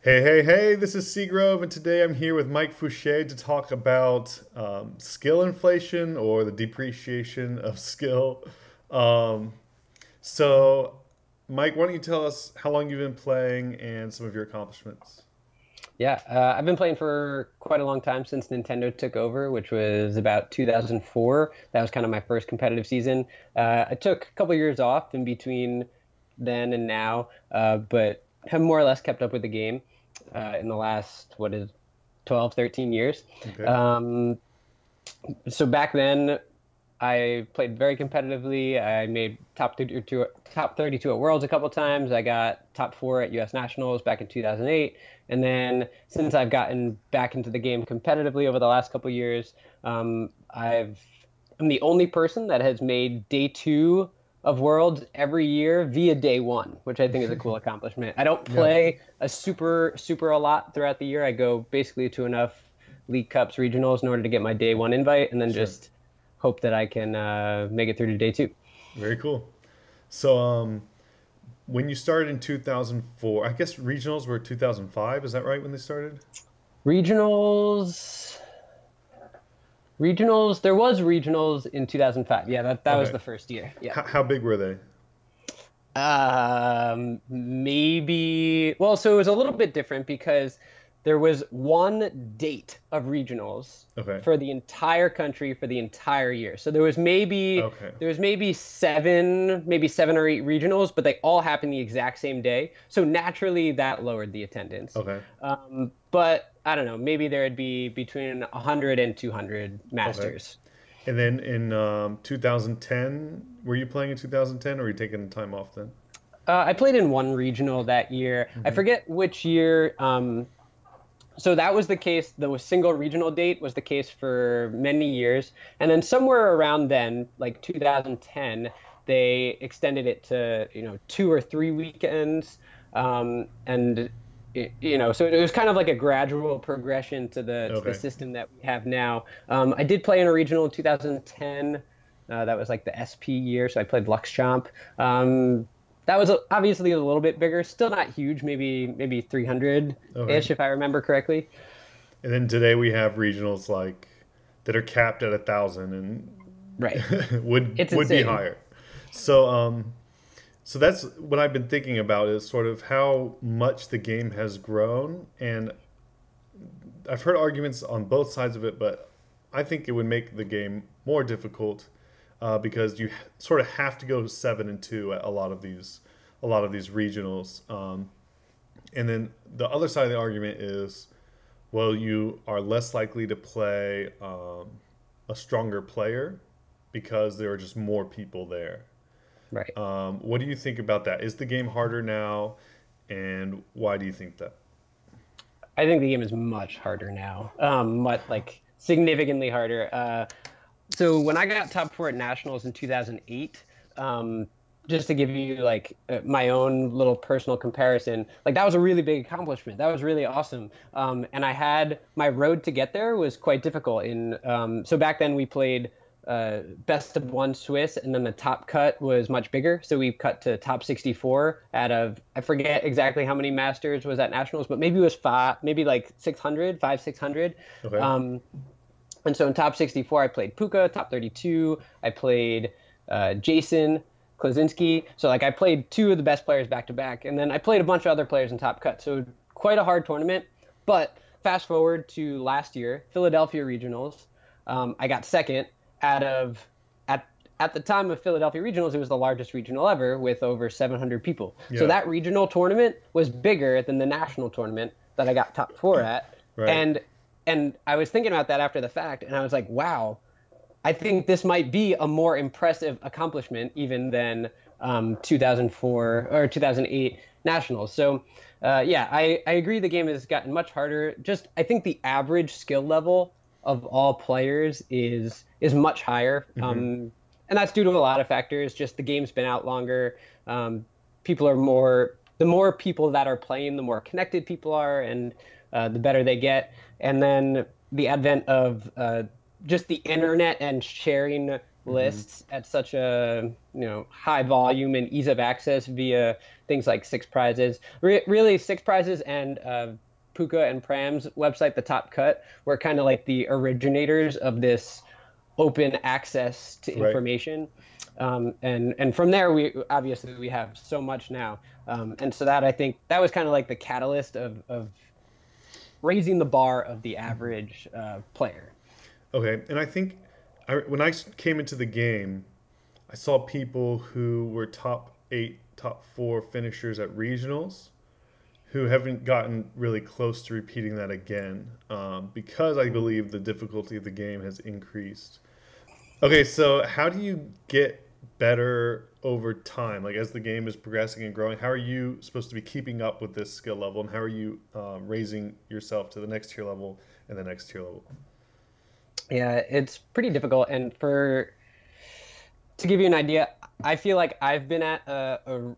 Hey, hey, hey, this is Seagrove, and today I'm here with Mike Fouchet to talk about skill inflation or the depreciation of skill. Um, so, Mike, why don't you tell us how long you've been playing and some of your accomplishments? Yeah, I've been playing for quite a long time since Nintendo took over, which was about 2004. That was kind of my first competitive season. I took a couple years off in between then and now, but have more or less kept up with the game in the last, 12, 13 years. Okay. Um, so back then, I played very competitively. I made top 32 at Worlds a couple times. I got top four at US Nationals back in 2008. And then since I've gotten back into the game competitively over the last couple years, I'm the only person that has made day two of Worlds every year via day one, which I think is a cool accomplishment. I don't Yeah, play a super a lot throughout the year. I go basically to enough League Cups regionals in order to get my day one invite, and then sure. just hope that I can make it through to day two. Very cool. So, when you started in 2004, I guess regionals were 2005, is that right when they started? Regionals, regionals. There was regionals in 2005. Yeah, that was Okay. the first year. Yeah. How big were they? Maybe. Well, so it was a little bit different because there was one date of regionals Okay. for the entire country for the entire year. So there was maybe Okay. seven or eight regionals, but they all happened the exact same day. So naturally, that lowered the attendance. Okay. But I don't know, maybe there'd be between 100 and 200 Okay. masters. And then in 2010, were you playing in 2010 or were you taking time off then? I played in one regional that year. I Hmm. forget which year. So that was the case. The single regional date was the case for many years, and then somewhere around then, like 2010, they extended it to 2 or 3 weekends, and so it was kind of like a gradual progression to the Okay. system that we have now. I did play in a regional in 2010. That was like the SP year, so I played Lux Chomp. That was obviously a little bit bigger, still not huge, maybe 300-ish Okay. if I remember correctly. And then today we have regionals like that are capped at 1,000 Right. and would It's would be insane. higher. So so that's what I've been thinking about is sort of how much the game has grown, and I've heard arguments on both sides of it, but I think it would make the game more difficult because you sort of have to go 7-2 at a lot of these regionals. And then the other side of the argument is, well, you are less likely to play a stronger player because there are just more people there. Right. What do you think about that? Is the game harder now, and why do you think that? I think the game is much harder now. Much like significantly harder. So when I got top four at nationals in 2008, just to give you like my own little personal comparison, like that was a really big accomplishment. That was really awesome. And I had my road to get there was quite difficult. So back then we played best of one Swiss, and then the top cut was much bigger. So we cut to top 64 out of, I forget exactly how many masters was at nationals, but maybe it was five, maybe like 600, 600. Okay. Um, and so in top 64, I played Puka. Top 32, I played Jason Klaczynski. So like I played two of the best players back to back, and then I played a bunch of other players in top cut. So quite a hard tournament. But fast forward to last year, Philadelphia regionals. I got second out of at the time of Philadelphia regionals, it was the largest regional ever with over 700 people. So Yeah. that regional tournament was bigger than the national tournament that I got top four at. Right. And and I was thinking about that after the fact, and I was like, wow, I think this might be a more impressive accomplishment even than 2004 or 2008 nationals. So, yeah, I agree the game has gotten much harder. Just I think the average skill level of all players is much higher, Hmm. and that's due to a lot of factors. Just the game's been out longer. People are more The more people that are playing, the more connected people are, and the better they get. And then the advent of just the internet and sharing Hmm. lists at such a high volume and ease of access via things like Six Prizes. Really, Six Prizes and Puka and Pram's website, The Top Cut, were kind of like the originators of this open access to Right. information. And from there, we obviously we have so much now. And so that I think that was kind of like the catalyst of raising the bar of the average player. Okay, and I think when I came into the game, I saw people who were top eight, top four finishers at regionals who haven't gotten really close to repeating that again because I Mhm. believe the difficulty of the game has increased. Okay, so how do you get better over time? Like as the game is progressing and growing, how are you supposed to be keeping up with this skill level, and how are you raising yourself to the next tier level and the next tier level? Yeah, it's pretty difficult. And for to give you an idea, I feel like I've been at a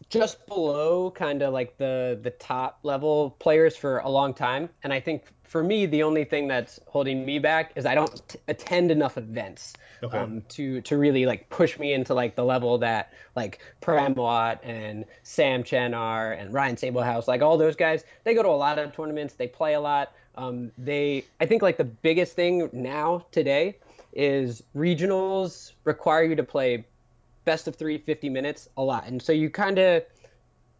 just below kind of like the top level players for a long time. And I think for me, the only thing that's holding me back is I don't attend enough events Okay, to really like push me into like the level that like Paramwat and Sam Chen are and Ryan Sablehouse, like all those guys. They go to a lot of tournaments, they play a lot. I think like the biggest thing now today is regionals require you to play best of three, 50 minutes a lot. And so you kind of,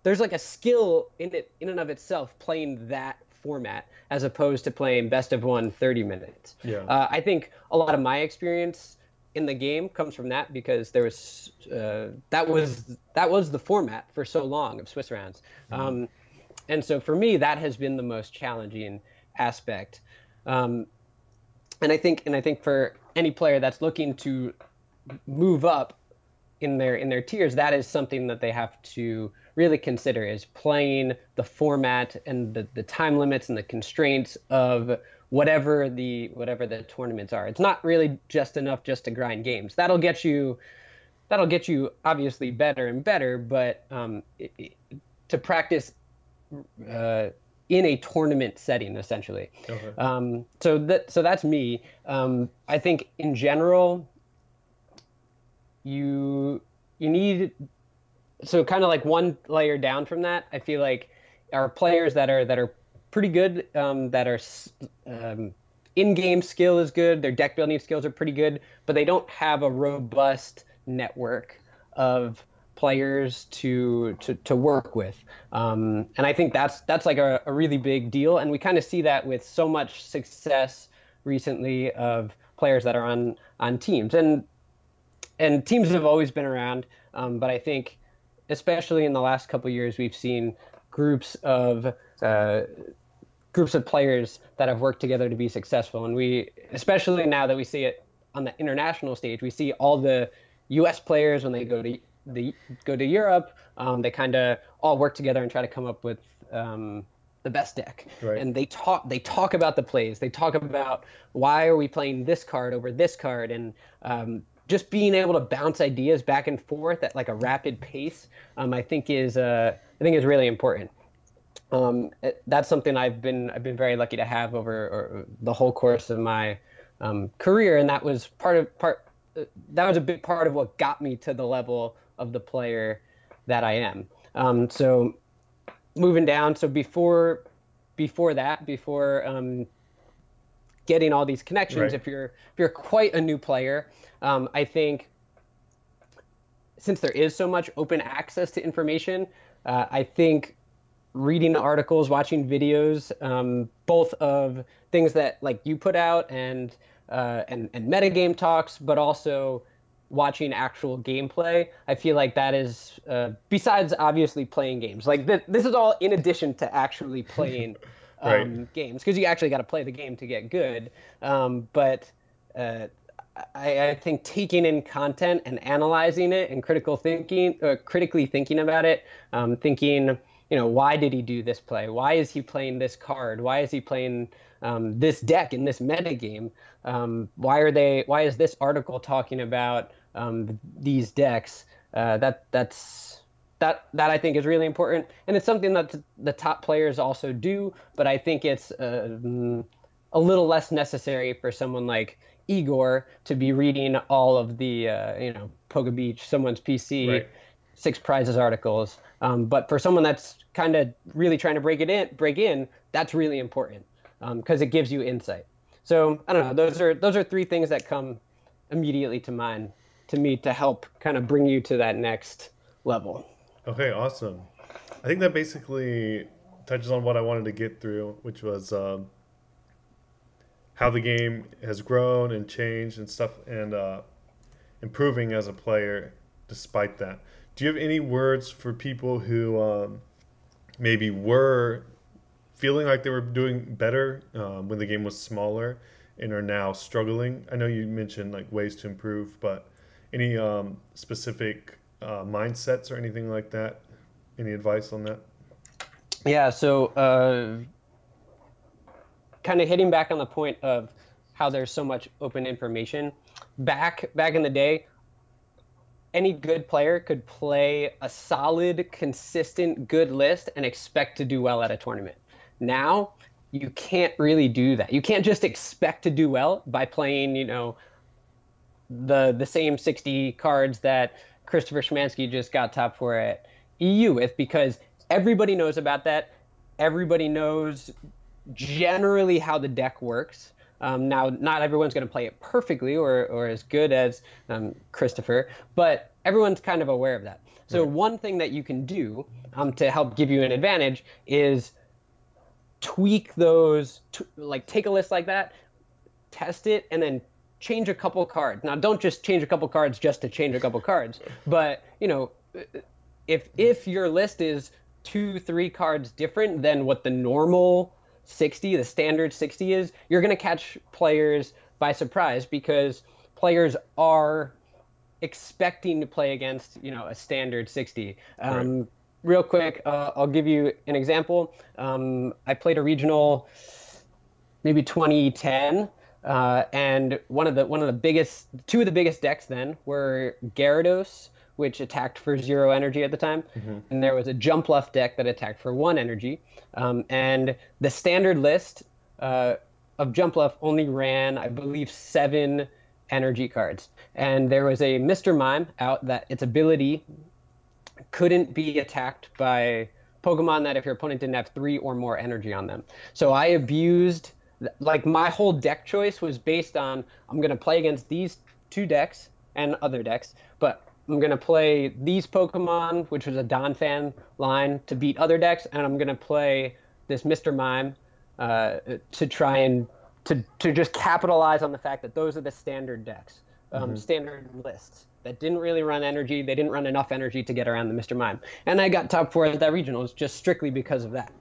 there's like a skill in it, in and of itself, playing that format as opposed to playing best of one 30 minutes. yeah, I think a lot of my experience in the game comes from that because there was that was the format for so long of Swiss rounds. mhm. And so for me, that has been the most challenging aspect. Um, and I think for any player that's looking to move up in their tiers, that is something that they have to really consider is playing the format and the time limits and the constraints of whatever the tournaments are. It's not really just enough just to grind games. That'll get you obviously better and better, but to practice uh, in a tournament setting essentially. Okay, So that's me. I think in general you you need so kind of like one layer down from that. I feel like are players that are pretty good, that are in-game skill is good, their deck building skills are pretty good, but they don't have a robust network of players to work with. And I think that's like a really big deal, and we kind of see that with so much success recently of players that are on teams. And teams have always been around, but I think especially in the last couple of years we've seen groups of uh, groups of players that have worked together to be successful. And we, especially now that we see it on the international stage, we see all the U.S. players when they go to Europe, they kind of all work together and try to come up with the best deck. right. And they talk about the plays. They talk about why are we playing this card over this card, and just being able to bounce ideas back and forth at like a rapid pace, I think is really important. That's something I've been very lucky to have over the whole course of my career, and that was a big part of what got me to the level of the player that I am. So moving down, so before getting all these connections, Right. if you're quite a new player, I think since there is so much open access to information, I think reading articles, watching videos, both of things that like you put out and metagame talks, but also watching actual gameplay. I feel like that is besides obviously playing games. Like this is all in addition to actually playing Right. games because you actually got to play the game to get good. But uh, I think taking in content and analyzing it and critically thinking about it, thinking, why did he do this play? Why is he playing this card? Why is he playing this deck in this metagame? Why is this article talking about these decks? That I think is really important, and it's something that the top players also do. But I think it's a little less necessary for someone like Igor to be reading all of the Poga Beach, someone's PC, Right. six prizes articles. But for someone that's kind of really trying to break in, that's really important because it gives you insight. So I don't know. Those are three things that come immediately to mind to me to help kind of bring you to that next level. Okay, awesome. I think that basically touches on what I wanted to get through, which was how the game has grown and changed and stuff, and improving as a player despite that. Do you have any words for people who maybe were feeling like they were doing better when the game was smaller and are now struggling? I know you mentioned like ways to improve, but any specific mindsets or anything like that? Any advice on that? Yeah. So kind of hitting back on the point of how there's so much open information. Back in the day, any good player could play a solid, consistent, good list and expect to do well at a tournament. Now, you can't really do that. You can't just expect to do well by playing, the same 60 cards that Christopher Szymanski just got top four at EU with, because everybody knows about that. Everybody knows generally how the deck works. Now, not everyone's going to play it perfectly or as good as Christopher, but everyone's kind of aware of that. So one thing that you can do to help give you an advantage is tweak those, like take a list like that, test it, and then change a couple cards. Now, don't just change a couple cards just to change a couple cards, but if your list is 2-3 cards different than what the normal 60, the standard 60 is, you're going to catch players by surprise because players are expecting to play against, a standard 60. Right. Real quick, I'll give you an example. I played a regional maybe 2010, and two of the biggest decks then were Gyarados, which attacked for 0 energy at the time, and there was a Jump Left deck that attacked for 1 energy. And the standard list of Jump Left only ran, I believe, 7 energy cards. And there was a Mr. Mime out that its ability couldn't be attacked by Pokemon that if your opponent didn't have 3 or more energy on them. So I abused, like, my whole deck choice was based on, I'm going to play against these 2 decks and other decks, but I'm going to play these Pokemon, which was a Donphan line, to beat other decks, and I'm going to play this Mr. Mime to try and to just capitalize on the fact that those are the standard decks, standard lists that didn't really run energy. They didn't run enough energy to get around the Mr. Mime. And I got top 4 at that regionals just strictly because of that.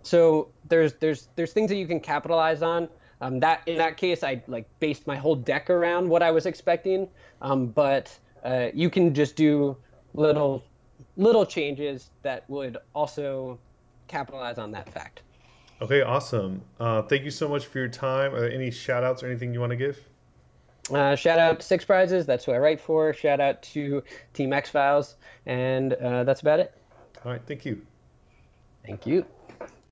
So there's things that you can capitalize on. That in that case, I based my whole deck around what I was expecting. But you can just do little changes that would also capitalize on that fact. Okay, awesome. Thank you so much for your time. Are there any shout outs or anything you want to give? Shout out to Six Prizes. That's who I write for. Shout out to Team X Files. And that's about it. All right, thank you. Thank you.